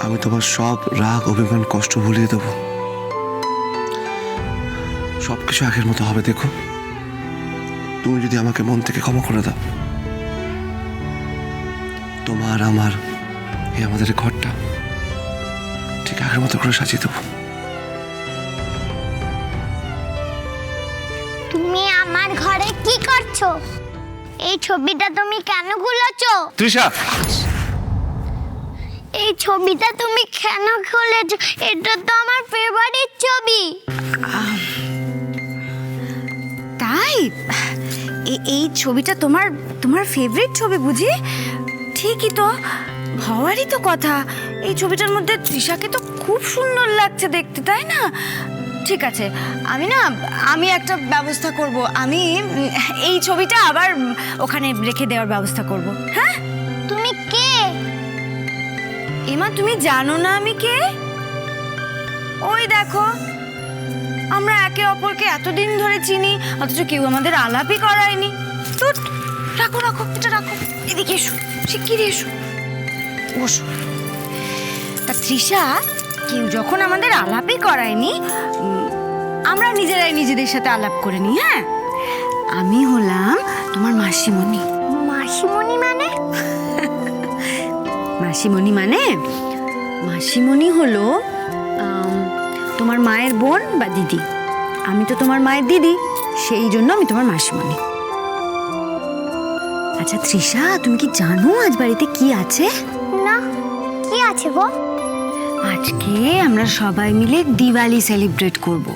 আমি তোমার সব রাগ অভিমান কষ্ট ভুলিয়ে দেবো। সবকিছু আগের মতো হবে। দেখো, তুমি যদি আমাকে মন থেকে ক্ষমা করে দাও, তোমার আমার এই আমাদের ঘরটা ঠিক আগের মতো করে সাজিয়ে দেবো। তুমি আমার ঘরে কি করছো? এই ছবিটা তুমি কেন খুলেছো? তৃষা, এই ছবিটা তুমি কেন খুলেছো? এটা তো আমার ফেভারিট ছবি। তাই এই ছবিটা তোমার তোমার ফেভারিট ছবি বুঝি? ঠিকই তো, হওয়ারই তো কথা। এই ছবিটার মধ্যে তৃষাকে তো খুব সুন্দর লাগছে দেখতে, তাই না? ঠিক আছে, আমি একটা ব্যবস্থা করব। আমি এই ছবিটা আবার ওখানে রেখে দেওয়ার ব্যবস্থা করব। হ্যাঁ, তুমি কে? এমা, তুমি জানো না আমি কে? ওই দেখো, আমরা একে অপরকে এতদিন ধরে চিনি, অথচ কেউ আমাদের আলাপই করায়নি। তো রাখো রাখো, এটা রাখো। এদিকে এসো, শিগগিরই এসো, বসো। তা তৃষা, কেউ যখন আমাদের আলাপই করায়নি, আমরা নিজেরাই নিজেদের সাথে আলাপ করে নিই। হ্যাঁ, আমি হলাম তোমার মাসিমণি। মাসিমণি মানে? মাসিমণি হলো তোমার মায়ের বোন বা দিদি। আমি তো তোমার মায়ের দিদি, সেই জন্য আমি তোমার মাসিমণি। আচ্ছা তৃষা, তুমি কি জানো আজ বাড়িতে কি আছে? না, কি আছে গো? আজকে আমরা সবাই মিলে দিওয়ালি সেলিব্রেট করব।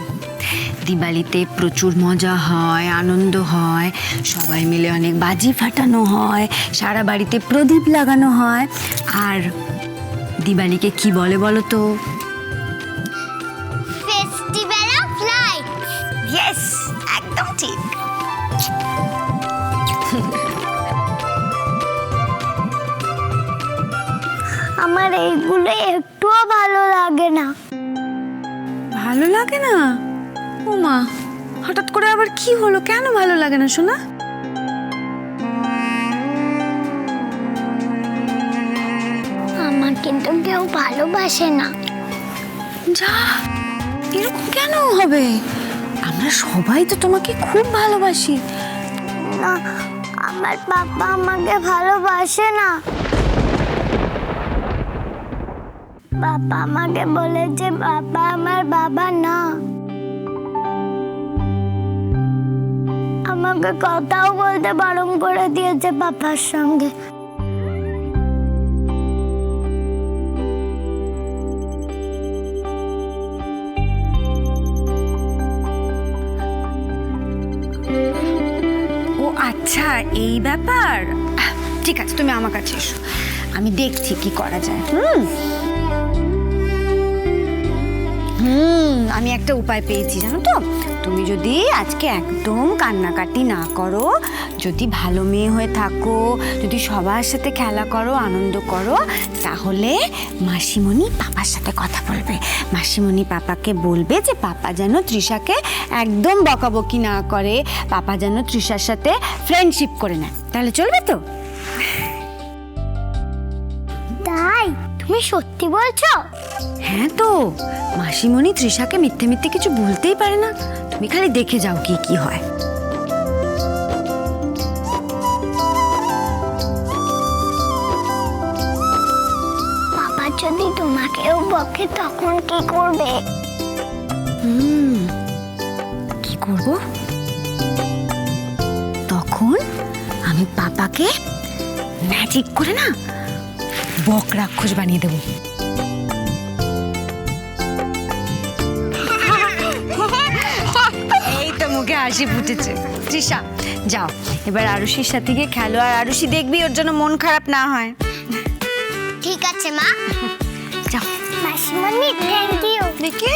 দিওয়ালিতে প্রচুর মজা হয়, আনন্দ হয়, সবাই মিলে অনেক বাজি ফাটানো হয়, সারা বাড়িতে প্রদীপ লাগানো হয়। আর দিওয়ালিকে কি বলে বলো তো? Festival of light. ইয়েস, একদম ঠিক। আমার এইগুলো একটুও ভালো লাগে না। ভালো লাগে না? ও মা, হঠাৎ করে আবার কি হলো? কেন ভালো লাগে না সোনা? আমার কিন্তু কেউ ভালোবাসে না। যা, এরকম কেন হবে? আমরা সবাই তো তোমাকে খুব ভালোবাসি। না, আমার বাবা আমাকে ভালোবাসে না। বাবা আমাকে বলেছে বাবা আমার বাবা না। আমাকে কথাও বলতে বারণ করে দিয়েছে বাবার সঙ্গে। ও আচ্ছা, এই ব্যাপার। ঠিক আছে, তুমি আমার কাছে এসো, আমি দেখছি কি করা যায়। আমি একটা উপায় পেয়েছি, জানো তো? তুমি যদি আজকে একদম কান্নাকাটি না করো, যদি ভালো মেয়ে হয়ে থাকো, যদি সবার সাথে খেলা করো, আনন্দ করো, তাহলে মাসিমণি পাপার সাথে কথা বলবে। মাসিমণি পাপাকে বলবে যে পাপা যেন তৃষাকে একদম বকাবকি না করে, পাপা যেন তৃষার সাথে ফ্রেন্ডশিপ করে নেয়। তাহলে চলবে তো? তাই তুমি সত্যি বলছো? হ্যাঁ তো, মাসিমণি তৃষাকে মিথ্যে মিথ্যে কিছু বলতেই পারে না। তুমি খালি দেখে যাও কি কি হয়। বাবা যদি তোমাকেও বকে তখন কি করবে? কি করব? তখন আমি পাপাকে ম্যাজিক করে না বক রাক্ষস বানিয়ে দেবো। এই তো মুখে হাসি ফুটেছে। তৃষা, যাও এবার আরুষির সাথে গিয়ে খেলো, আর আরুষি দেখবি ওর জন্য মন খারাপ না হয়। ঠিক আছে মা। যাও। মাসিমণি, থ্যাংক ইউ। দেখি,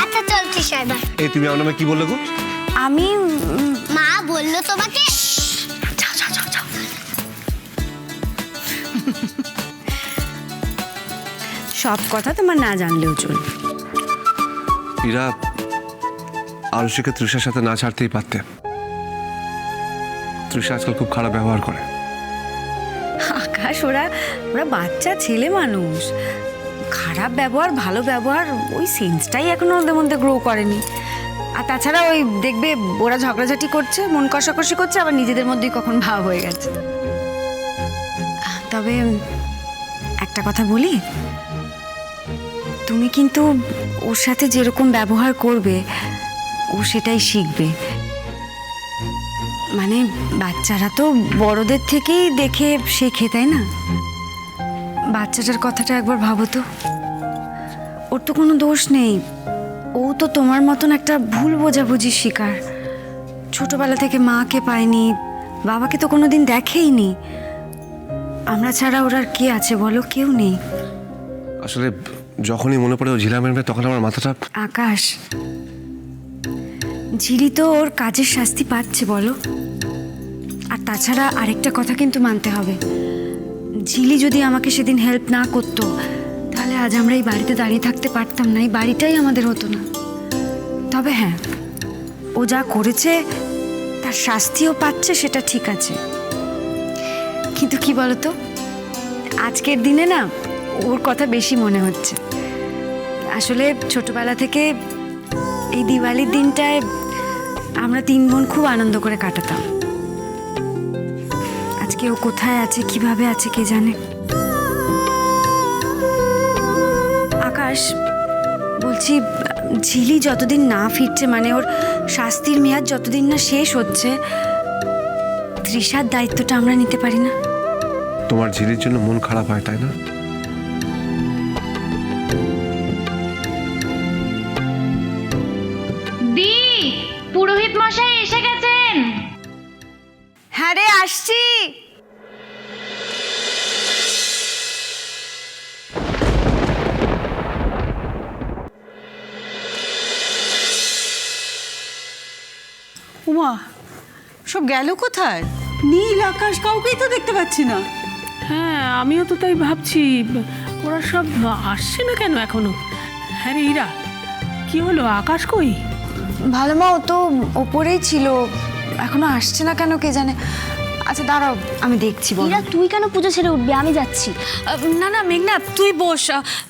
আচ্ছা চলছি এবার। এই তুমি আমার নামে কি বললে গো? আমি মা বললো তোমাকে। যাও যাও যাও যাও। সব কথা তোমার না জানলেও চলবে। ইরা, আরুষিকে তৃষার সাথে না ছাড়তেই পারতে। তৃষা আজকাল খুব খারাপ ব্যবহার করে। আকাশ, ওরা ওরা বাচ্চা ছেলে মানুষ, খারাপ ব্যবহার ভালো ব্যবহার ওই সেন্সটাই এখনো ওদের মধ্যে গ্রো করেনি। আর তাছাড়া ওই দেখবে ওরা ঝগড়াঝাটি করছে, মন কষাকষি করছে, আবার নিজেদের মধ্যেই কখন ভাব হয়ে গেছে। তবে একটা কথা বলি, তুমি কিন্তু ওর সাথে যেরকম ব্যবহার করবে ও সেটাই শিখবে। মানে বাচ্চারা তো বড়দের থেকেই দেখে শেখে, তাই না? বাচ্চাটার কথাটা একবার ভাবো তো, ওর তো কোনো দোষ নেই, ও তো তোমার মতন একটা ভুল বোঝাবুঝির শিকার। ছোটবেলা থেকে মাকে পায়নি, বাবাকে তো কোনোদিন দেখেইনি। আমরা ছাড়া ওর আর কে আছে বলো? কেউ নেই। আসলে যখনই মনে পড়ে ও ঝিলা ম্যামটা, তখন আমার মাথাটা... আকাশ, ঝিলি তো ওর কাজের শাস্তি পাচ্ছে বলো। আর তাছাড়া আরেকটা কথা কিন্তু মানতে হবে, ঝিলি যদি আমাকে সেদিন হেল্প না করতো তাহলে আজ আমরা এই বাড়িতে দাঁড়িয়ে থাকতে পারতাম না, এই বাড়িটাই আমাদের হতো না। তবে হ্যাঁ, ও যা করেছে তার শাস্তিও পাচ্ছে, সেটা ঠিক আছে। কিন্তু কি বলতো, আজকের দিনে না ওর কথা বেশি মনে হচ্ছে। আসলে ছোটবেলা থেকে এই দিওয়ালির দিনটায় আমরা 3 বোন খুব আনন্দ করে কাটাতাম। আজকে ও কোথায় আছে, কিভাবে আছে কে জানে। আকাশ, বলছি ঝিলি যতদিন না ফিরছে, মানে ওর শাস্তির মেয়াদ যতদিন না শেষ হচ্ছে, তৃষার দায়িত্বটা আমরা নিতে পারি না? তোমার ঝিলির জন্য মন খারাপ হয়, তাই না? দি, পুরোহিত মশাই এসে গেছেন। হ্যাঁ রে, আসছি। উমা, সব গেল কোথায়? নীল আকাশ কাউকেই তো দেখতে পাচ্ছি না। হ্যাঁ, আমিও তো তাই ভাবছি, ওরা সব আসছে না কেন এখনো? হ্যাঁ রে ইরা, কি হলো, আকাশ কই? ভালো মা, ও তো ওপরেই ছিল, এখনো আসছে না কেন কে জানে। আচ্ছা দাঁড়াও, আমি দেখছি। ইরা, তুই কেন পুজো ছেড়ে উঠবি? আমি যাচ্ছি। না না মেঘনা, তুই বস,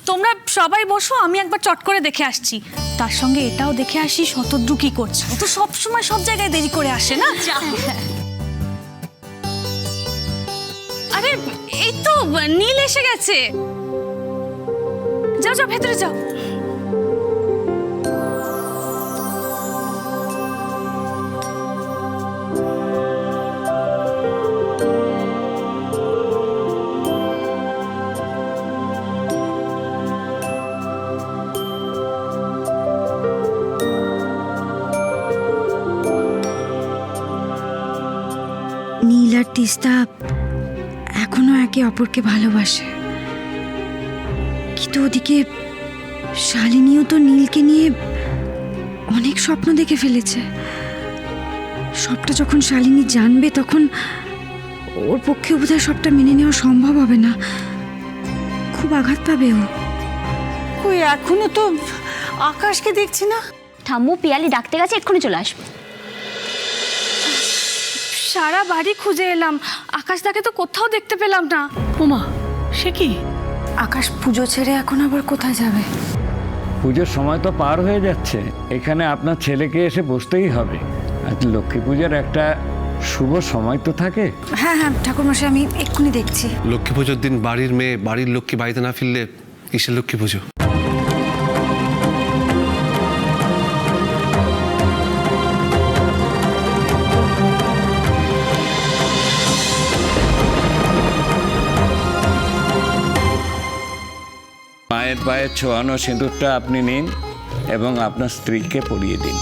তোমরা সবাই বসো, আমি একবার চট করে দেখে আসছি। তার সঙ্গে এটাও দেখে আসি শতদ্রু কি করছে, ও তো সবসময় সব জায়গায় দেরি করে আসে না। আরে এই তো নীল এসে গেছে, যাও যাও ভেতরে যাও। নীল আর তিস্তা এখনো একে অপরকে ভালোবাসে, কিন্তু ওদিকে শালিনীও তো নীলকে নিয়ে অনেক স্বপ্ন দেখে ফেলেছে। সবটা যখন শালিনী জানবে, তখন ওর পক্ষে বোধহয় সবটা মেনে নেওয়া সম্ভব হবে না, খুব আঘাত পাবে ও। কই, এখনো তো আকাশকে দেখছি না। ঠাম্মু পিয়ালি ডাকতে গেছে, এক্ষুনি চলে আসবে। সারা বাড়ি খুঁজে এলাম, আকাশদাকে তো কোথাও দেখতে পেলাম না। ওমা, সে কি? আকাশ পুজো ছেড়ে এখন আবার কোথায় যাবে? পুজোর সময় তো পার হয়ে যাচ্ছে, এখানে আপনার ছেলেকে এসে বসতেই হবে। আজ লক্ষ্মী পূজার একটা শুভ সময় তো থাকে। হ্যাঁ হ্যাঁ ঠাকুরমশাই, আমি এক্ষুনি দেখছি। লক্ষ্মী পুজোর দিন বাড়ির মেয়ে, বাড়ির লক্ষ্মী বাড়িতে না ফিরলে কিসের লক্ষ্মী পুজো? মায়ের পায়ে ছোঁয়ানো সিঁদুরটা আপনি নিন এবং আপনার স্ত্রীকে পরিয়ে দিন।